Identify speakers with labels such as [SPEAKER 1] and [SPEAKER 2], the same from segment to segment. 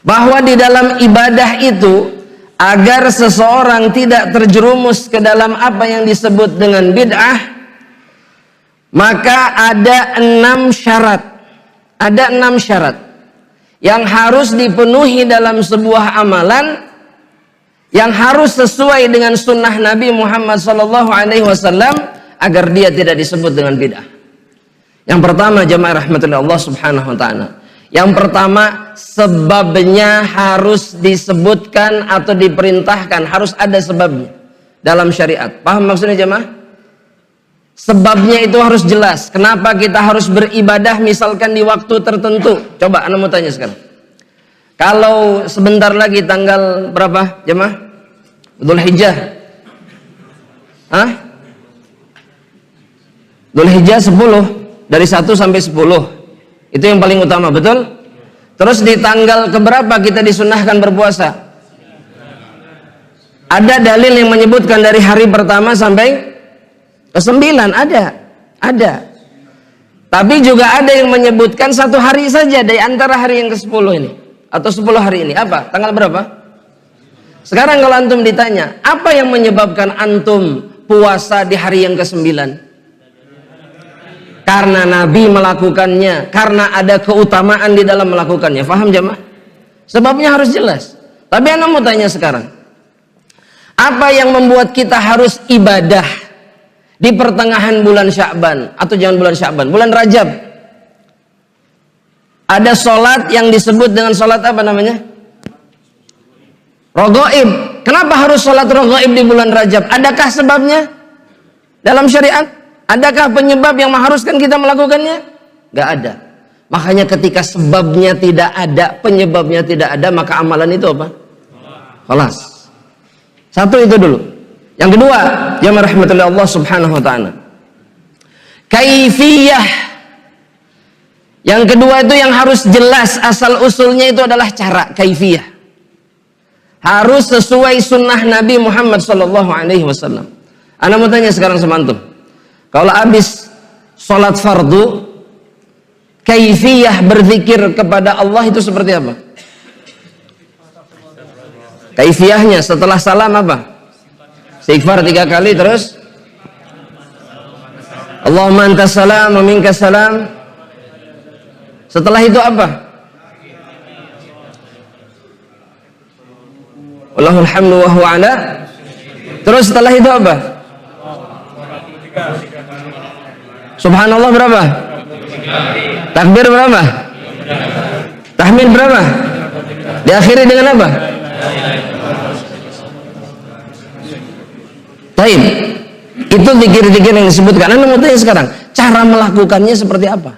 [SPEAKER 1] bahwa di dalam ibadah itu, agar seseorang tidak terjerumus ke dalam apa yang disebut dengan bid'ah, maka ada 6 syarat. Ada 6 syarat yang harus dipenuhi dalam sebuah amalan, yang harus sesuai dengan sunnah Nabi Muhammad SAW, agar dia tidak disebut dengan bid'ah. Yang pertama, jamaah rahmatullah Allah subhanahu wa ta'ala, yang pertama, sebabnya harus disebutkan atau diperintahkan, harus ada sebabnya dalam syariat. Paham maksudnya jemaah? Sebabnya itu harus jelas. Kenapa kita harus beribadah misalkan di waktu tertentu? Coba anda mau tanya sekarang. Kalau sebentar lagi tanggal berapa jemaah? Dzulhijjah. Hah? Dzulhijjah 10, dari 1 sampai 10. Itu yang paling utama, betul? Terus di tanggal keberapa kita disunahkan berpuasa? Ada dalil yang menyebutkan dari hari pertama sampai ke-9, ada. Tapi juga ada yang menyebutkan 1 hari saja dari antara hari yang ke-10 ini, atau 10 hari ini. Apa? Tanggal berapa? Sekarang kalau antum ditanya, apa yang menyebabkan antum puasa di hari yang ke-9? Karena Nabi melakukannya, karena ada keutamaan di dalam melakukannya. Faham jemaah? Sebabnya harus jelas. Tapi anda mau tanya sekarang, apa yang membuat kita harus ibadah di pertengahan bulan Sya'ban, atau jangan bulan Sya'ban, bulan Rajab? Ada sholat yang disebut dengan sholat apa namanya? Raghaib. Kenapa harus sholat raghaib di bulan Rajab? Adakah sebabnya dalam syariat? Adakah penyebab yang mengharuskan kita melakukannya? Gak ada. Makanya ketika sebabnya tidak ada, penyebabnya tidak ada, maka amalan itu apa? Khalas. 1 itu dulu. Yang kedua, jamaah rahmatullah Allah subhanahu wa ta'ala, kaifiyah. Yang kedua itu yang harus jelas, asal usulnya itu adalah cara, kaifiyah. Harus sesuai sunnah Nabi Muhammad SAW. Anda mau tanya sekarang sama antum, kalau habis sholat fardu, kaifiyah berzikir kepada Allah itu seperti apa? Kaifiyahnya setelah salam apa? Istighfar 3 kali, terus Allahumma antas salam wa minkas salam. Setelah itu apa? Wallahul hamdu wa huwa ala. Terus setelah itu apa? Subhanallah berapa? Takbir berapa? Tahmid berapa? Diakhiri dengan apa? Taib. Itu zikir-zikir yang disebutkan. Anda mau tanya sekarang, cara melakukannya seperti apa?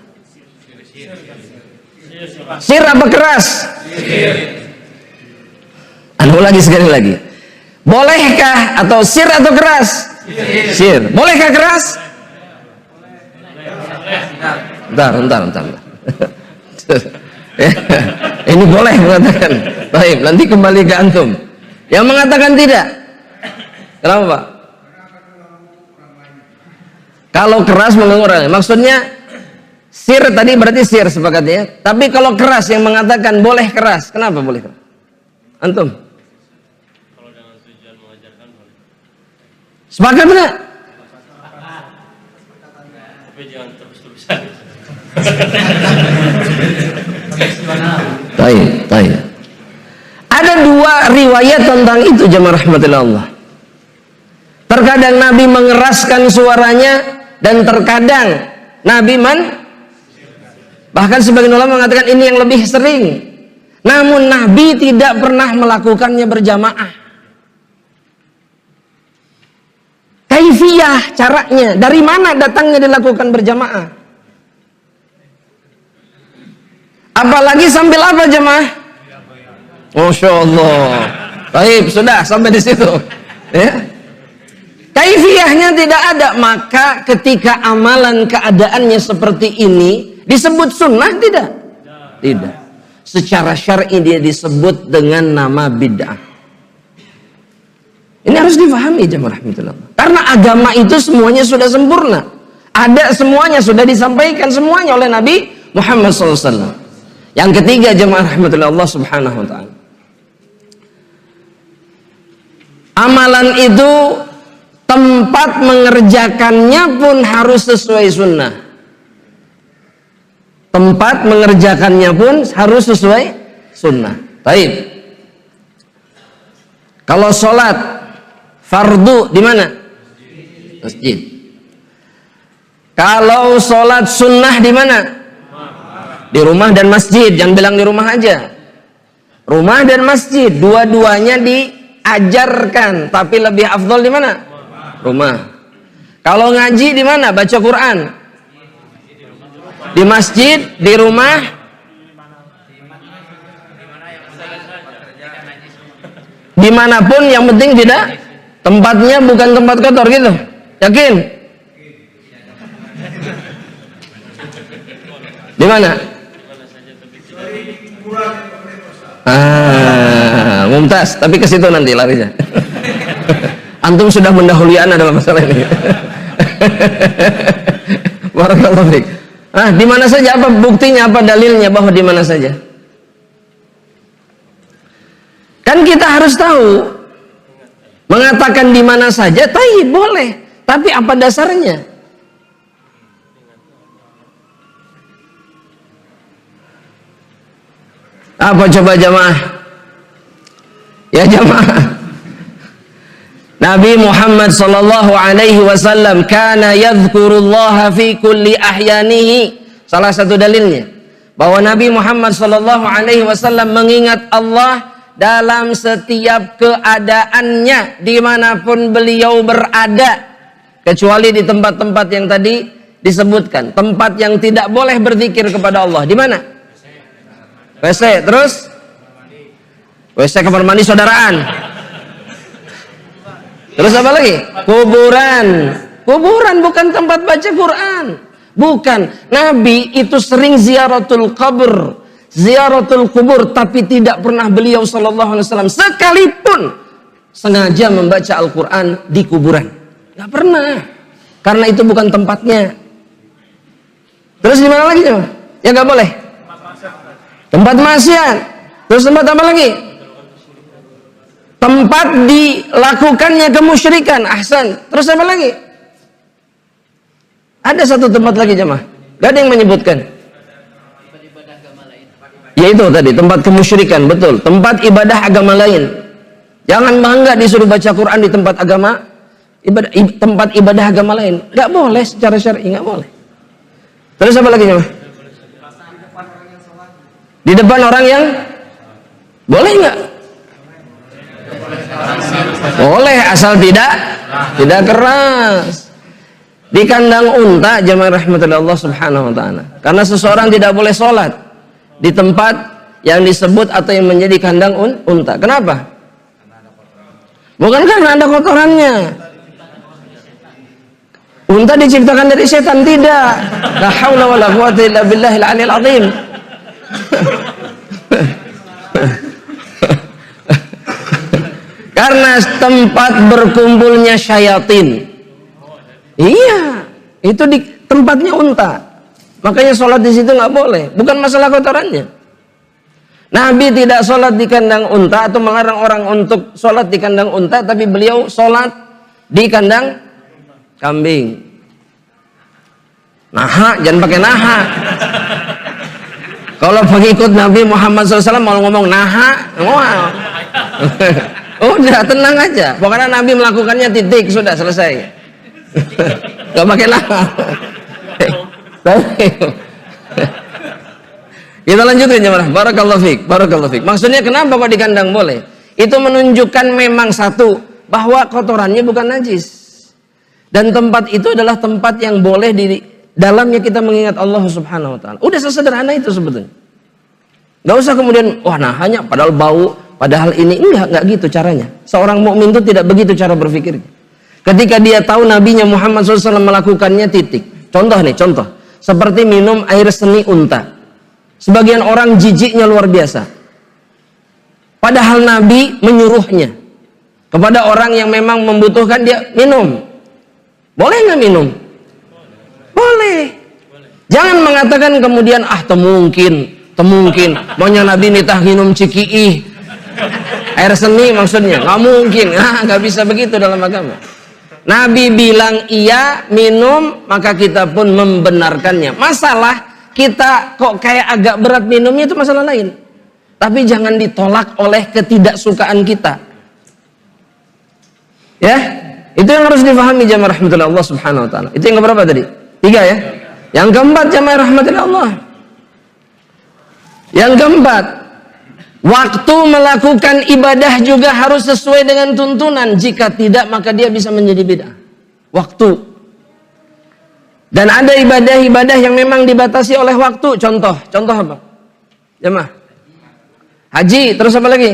[SPEAKER 1] Sir apa keras? Anu lagi sekali lagi. Bolehkah atau sir atau keras? Sir. Bolehkah keras? Bentar. Ini boleh mengatakan. Baik, nanti kembali ke antum. Yang mengatakan tidak. Kenapa, Pak? Kalau keras mengganggu orang. Maksudnya sir tadi berarti sir sepakatnya. Tapi kalau keras yang mengatakan boleh keras. Kenapa boleh keras? Antum? Kalau dengan tujuan mengajarkan boleh. Sepakat enggak? Tapi jangan terus-terusan. Baik. Ada 2 riwayat tentang itu jemaah rahmatillah Allah. Terkadang Nabi mengeraskan suaranya dan terkadang Nabi bahkan sebagian ulama mengatakan ini yang lebih sering. Namun Nabi tidak pernah melakukannya berjamaah. Kaifiyah caranya, dari mana datangnya dilakukan berjamaah? Apalagi sambil apa jemaah? Masya Allah. Baik, sudah sampai di situ. Ya. Kaifiyahnya tidak ada, maka ketika amalan keadaannya seperti ini disebut sunnah tidak? Tidak. Secara syar'i dia disebut dengan nama bid'ah. Ini harus difahami jemaah rahmatullah. Karena agama itu semuanya sudah sempurna. Ada semuanya, sudah disampaikan semuanya oleh Nabi Muhammad SAW. Yang ketiga, jemaah rahmatullah Allah subhanahu wa ta'ala, amalan itu tempat mengerjakannya pun harus sesuai sunnah. Tempat mengerjakannya pun harus sesuai sunnah. Baik. Kalau sholat fardu di mana? Masjid. Kalau sholat sunnah di mana? Di rumah dan masjid. Jangan bilang di rumah aja. Rumah dan masjid, dua-duanya diajarkan, tapi lebih afdol di mana? Rumah. Kalau ngaji di mana? Baca Quran. Di masjid, di rumah, dimanapun, yang penting tidak, tempatnya bukan tempat kotor gitu. Yakin? Di mana? Mumtaz, tapi ke situ nanti larinya. Antum sudah mendahului ana dalam masalah ini. Barakallahu fiik. Di mana saja, apa buktinya, apa dalilnya bahwa di mana saja? Kan kita harus tahu. Mengatakan di mana saja, tayyib boleh, tapi apa dasarnya? Apa coba jamaah? Ya jamaah. Nabi Muhammad sallallahu alaihi wasallam kana yadhkurullaha fi kulli ahyanihi. Salah satu dalilnya bahwa Nabi Muhammad sallallahu alaihi wasallam mengingat Allah dalam setiap keadaannya, dimanapun beliau berada, kecuali di tempat-tempat yang tadi disebutkan. Tempat yang tidak boleh berzikir kepada Allah di mana? WC, terus WC, kamar mandi saudaraan. Terus apa lagi? Kuburan. Kuburan bukan tempat baca Quran. Bukan. Nabi itu sering ziaratul qabr, ziaratul kubur, tapi tidak pernah beliau sallallahu alaihi wasallam sekalipun sengaja membaca Al-Quran di kuburan. Gak pernah. Karena itu bukan tempatnya. Terus di mana lagi? Ya gak boleh. Tempat maksiat. Terus tempat apa lagi? Tempat dilakukannya kemusyrikan. Ahsan. Terus apa lagi? Ada satu tempat lagi jemaah. Gak ada yang menyebutkan. Yaitu tadi tempat kemusyrikan. Betul. Tempat ibadah agama lain. Jangan bangga disuruh baca Quran di tempat agama, tempat ibadah agama lain. Gak boleh secara syar'i, gak boleh. Terus apa lagi jemaah? Di depan orang yang boleh nggak? Boleh, asal tidak keras. Di kandang unta, jemaah rahmatullah Allah subhanahu wa ta'ala. Karena seseorang tidak boleh sholat di tempat yang disebut atau yang menjadi kandang unta. Kenapa? Bukan karena ada kotorannya. Unta diciptakan dari setan, tidak. La haula wala quwwata illa billahil aliyil azim. Karena tempat berkumpulnya syayatin. Iya, itu di tempatnya unta. Makanya sholat di situ nggak boleh. Bukan masalah kotorannya. Nabi tidak sholat di kandang unta atau melarang orang untuk sholat di kandang unta, tapi beliau sholat di kandang kambing. Naha, jangan pakai naha. Kalau pengikut Nabi Muhammad SAW mau ngomong naha, udah tenang aja. Pokoknya Nabi melakukannya, titik, sudah selesai. Gak pakai naha. Kita lanjutin jemaah. Barakallahu fiik, barakallahu fiik. Maksudnya kenapa kok di kandang boleh? Itu menunjukkan memang satu, bahwa kotorannya bukan najis. Dan tempat itu adalah tempat yang boleh di dalamnya kita mengingat Allah subhanahu wa ta'ala. Udah sesederhana itu sebetulnya. Gak usah kemudian, wah nah hanya padahal bau, padahal ini. Enggak gitu caranya. Seorang mukmin itu tidak begitu cara berpikirnya. Ketika dia tahu Nabinya Muhammad SAW melakukannya, titik. Contoh nih, contoh. Seperti minum air seni unta. Sebagian orang jijiknya luar biasa. Padahal Nabi menyuruhnya. Kepada orang yang memang membutuhkan, dia minum. Boleh nggak minum? Boleh. Jangan mengatakan kemudian, mungkin Temungkin maunya Nabi nitah minum cikiih, air seni maksudnya, nggak mungkin. Nggak bisa begitu dalam agama. Nabi bilang iya minum, maka kita pun membenarkannya. Masalah kita kok kayak agak berat minumnya itu masalah lain. Tapi jangan ditolak oleh ketidaksukaan kita. Ya, itu yang harus difahami jamaah rahmatullah Allah subhanahu wa ta'ala. Itu yang keberapa tadi? 3 ya. Yang keempat jamaah rahmatullah Allah. Yang keempat, waktu melakukan ibadah juga harus sesuai dengan tuntunan. Jika tidak, maka dia bisa menjadi bid'ah. Waktu. Dan ada ibadah-ibadah yang memang dibatasi oleh waktu. Contoh apa? Jemaah. Haji, terus apa lagi?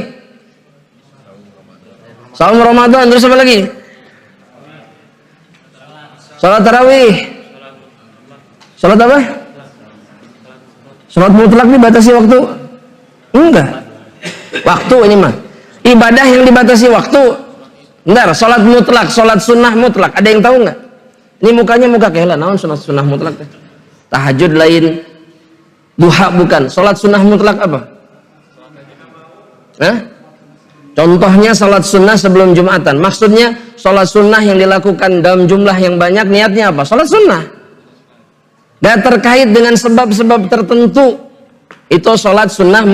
[SPEAKER 1] Saum Ramadan, terus apa lagi? Salat tarawih. Salat apa? Salat mutlak dibatasi waktu? Enggak. Waktu ini mah. Ibadah yang dibatasi waktu. Bentar, salat mutlak, salat sunnah mutlak. Ada yang tahu enggak? Ini mukanya muka kehela, naon sunnah mutlak? Tahajud lain, duha bukan. Salat sunnah mutlak apa? Hah? Contohnya salat sunnah sebelum Jumatan. Maksudnya salat sunnah yang dilakukan dalam jumlah yang banyak, niatnya apa? Salat sunnah. Dan terkait dengan sebab-sebab tertentu, itu salat sunnah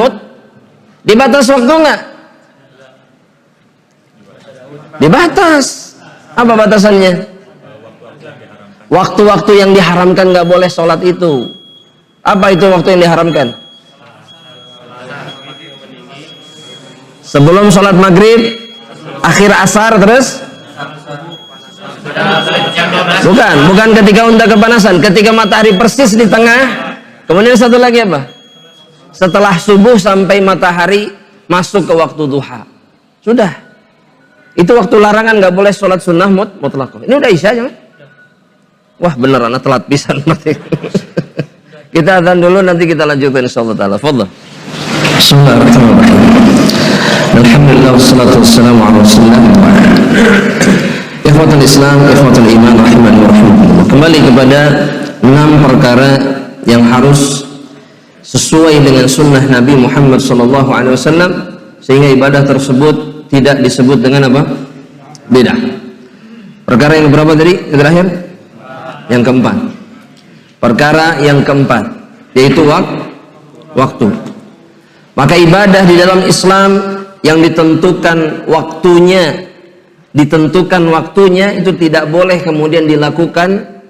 [SPEAKER 1] dibatas waktu enggak? Dibatas. Apa batasannya? Waktu-waktu yang diharamkan nggak boleh sholat itu. Apa itu waktu yang diharamkan? Sebelum sholat maghrib, akhir asar, terus? Bukan ketika unta kepanasan, ketika matahari persis di tengah. Kemudian satu lagi apa? Setelah subuh sampai matahari masuk ke waktu duha. Sudah. Itu waktu larangan, nggak boleh sholat sunnah mutlaq. Ini udah isya aja. Wah bener anak telat pisan mati. Kita adzan dulu, nanti kita lanjutkan insyaallah taala. Fadhil. Bismillahirrahmanirrahim. Alhamdulillah wassalatu wassalamu ala Rasulillah. Ikhwatul Islam, ikhwatul iman rahimani wa rahimakumullah. Kembali kepada 6 perkara yang harus sesuai dengan sunnah Nabi Muhammad SAW, sehingga ibadah tersebut tidak disebut dengan apa? Bid'ah. Perkara yang berapa tadi? Yang terakhir? Yang keempat. Perkara yang keempat, yaitu waktu. Maka ibadah di dalam Islam yang ditentukan waktunya itu tidak boleh kemudian dilakukan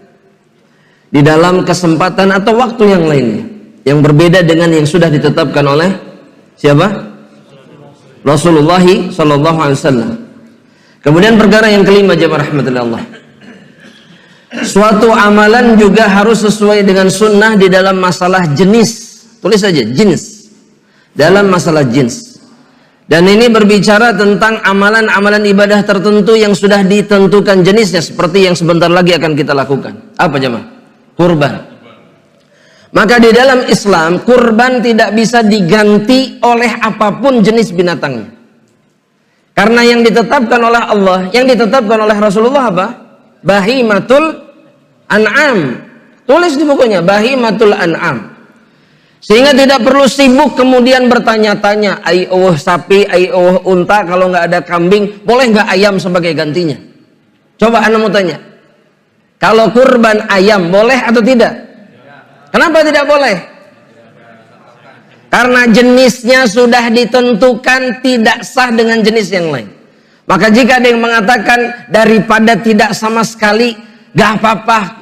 [SPEAKER 1] di dalam kesempatan atau waktu yang lainnya, yang berbeda dengan yang sudah ditetapkan oleh siapa? Rasulullah SAW. Kemudian perkara yang kelima jemaah rahmatullah Allah, suatu amalan juga harus sesuai dengan sunnah di dalam masalah jenis. Tulis saja jenis. Dalam masalah jenis. Dan ini berbicara tentang amalan-amalan ibadah tertentu yang sudah ditentukan jenisnya, seperti yang sebentar lagi akan kita lakukan. Apa jemaah? Kurban. Maka di dalam Islam, kurban tidak bisa diganti oleh apapun jenis binatangnya. Karena yang ditetapkan oleh Allah, yang ditetapkan oleh Rasulullah apa? Bahimatul an'am. Tulis di bukunya, bahimatul an'am. Sehingga tidak perlu sibuk kemudian bertanya-tanya, ai sapi, ai unta, kalau nggak ada kambing, boleh nggak ayam sebagai gantinya? Coba anda mau tanya, kalau kurban ayam boleh atau tidak? Kenapa tidak boleh? Karena jenisnya sudah ditentukan, tidak sah dengan jenis yang lain. Maka jika ada yang mengatakan daripada tidak sama sekali, gak apa-apa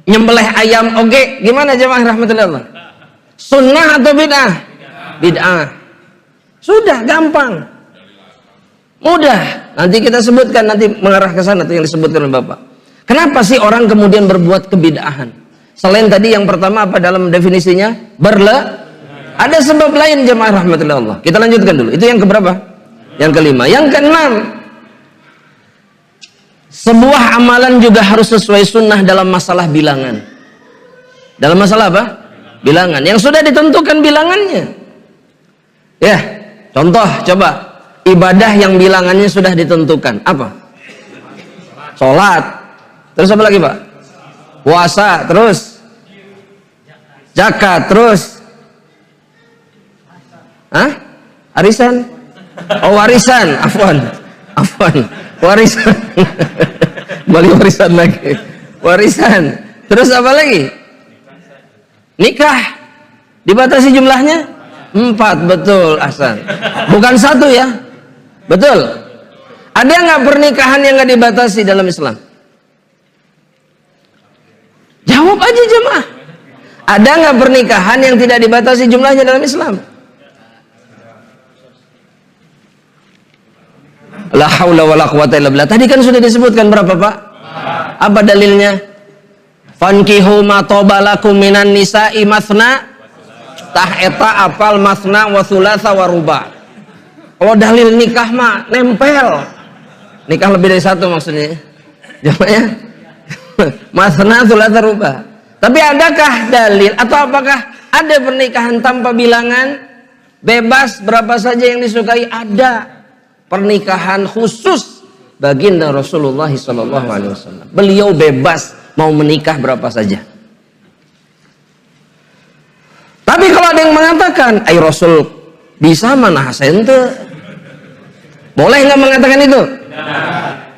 [SPEAKER 1] nyembelih ayam, oke, gimana jemaah rahmatullah? Sunnah atau bid'ah? Bid'ah. Sudah gampang, mudah. Nanti kita sebutkan, nanti mengarah ke sana tuh yang disebutkan oleh Bapak. Kenapa sih orang kemudian berbuat kebid'ahan? Selain tadi yang pertama apa dalam definisinya? Ada sebab lain jemaah rahmatullah Allah. Kita lanjutkan dulu. Itu yang keberapa? Yang kelima. Yang keenam, sebuah amalan juga harus sesuai sunnah dalam masalah bilangan. Dalam masalah apa? Bilangan. Yang sudah ditentukan bilangannya. Ya, contoh coba. Ibadah yang bilangannya sudah ditentukan. Apa? Sholat. Terus apa lagi Pak? Puasa. Terus zakat. Terus Hah? Arisan? Oh, warisan. Afwan. Warisan. Balik warisan lagi. Warisan. Terus apa lagi? Nikah. Dibatasi jumlahnya? 4, betul, Ahsan. Bukan 1 ya? Betul. Ada nggak pernikahan yang nggak dibatasi dalam Islam? Jawab aja jemaah. Ada nggak pernikahan yang tidak dibatasi jumlahnya dalam Islam? La haula wala quwata illa billah. Tadi kan sudah disebutkan berapa, Pak? Apa dalilnya? Fankihu ma tobalakum minan nisa'i mathna. Tah eta apal mathna wa thulatha wa ruba. Kalau dalil nikah mah nempel. Nikah lebih dari 1 maksudnya. Jamaah. Mathna thulatha ruba. Tapi adakah dalil atau apakah ada pernikahan tanpa bilangan? Bebas berapa saja yang disukai? Ada. Pernikahan khusus baginda Rasulullah SAW. Beliau bebas mau menikah berapa saja. Tapi kalau ada yang mengatakan, "Ay Rasul bisa mana hasente?" Boleh nggak mengatakan itu?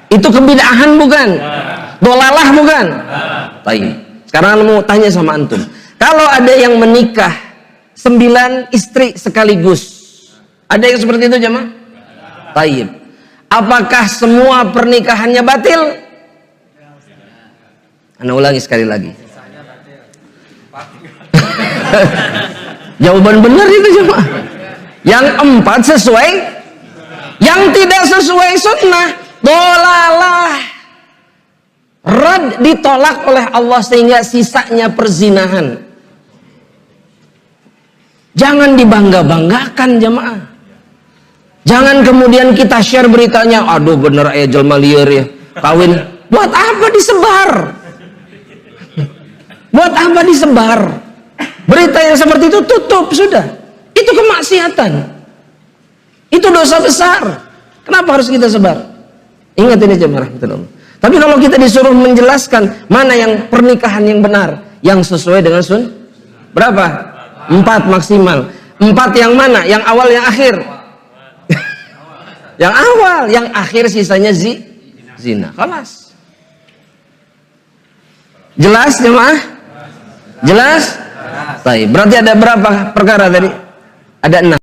[SPEAKER 1] Itu kebid'ahan bukan? Dolalah bukan? Baik. Sekarang mau tanya sama antum. Kalau ada yang menikah 9 istri sekaligus, ada yang seperti itu jemaah? Taib. Apakah semua pernikahannya batil? Anda ulangi sekali lagi. Jawaban benar itu jemaah. Yang 4 sesuai, yang tidak sesuai sunnah, dolalah. Rad ditolak oleh Allah sehingga sisanya perzinahan. Jangan dibangga-banggakan jemaah. Jangan kemudian kita share beritanya, aduh bener ya jelma liar ya, kawin. Buat apa disebar? Buat apa disebar? Berita yang seperti itu tutup sudah. Itu kemaksiatan. Itu dosa besar. Kenapa harus kita sebar? Ingat ini jemaah rahmatullah. Tapi kalau kita disuruh menjelaskan mana yang pernikahan yang benar, yang sesuai dengan berapa? 4 maksimal. 4 yang mana? Yang awal, yang akhir? Yang awal, yang akhir sisanya zina. Khalas. Jelas jemaah? Jelas? Baik. Berarti ada berapa perkara tadi? Ada 6.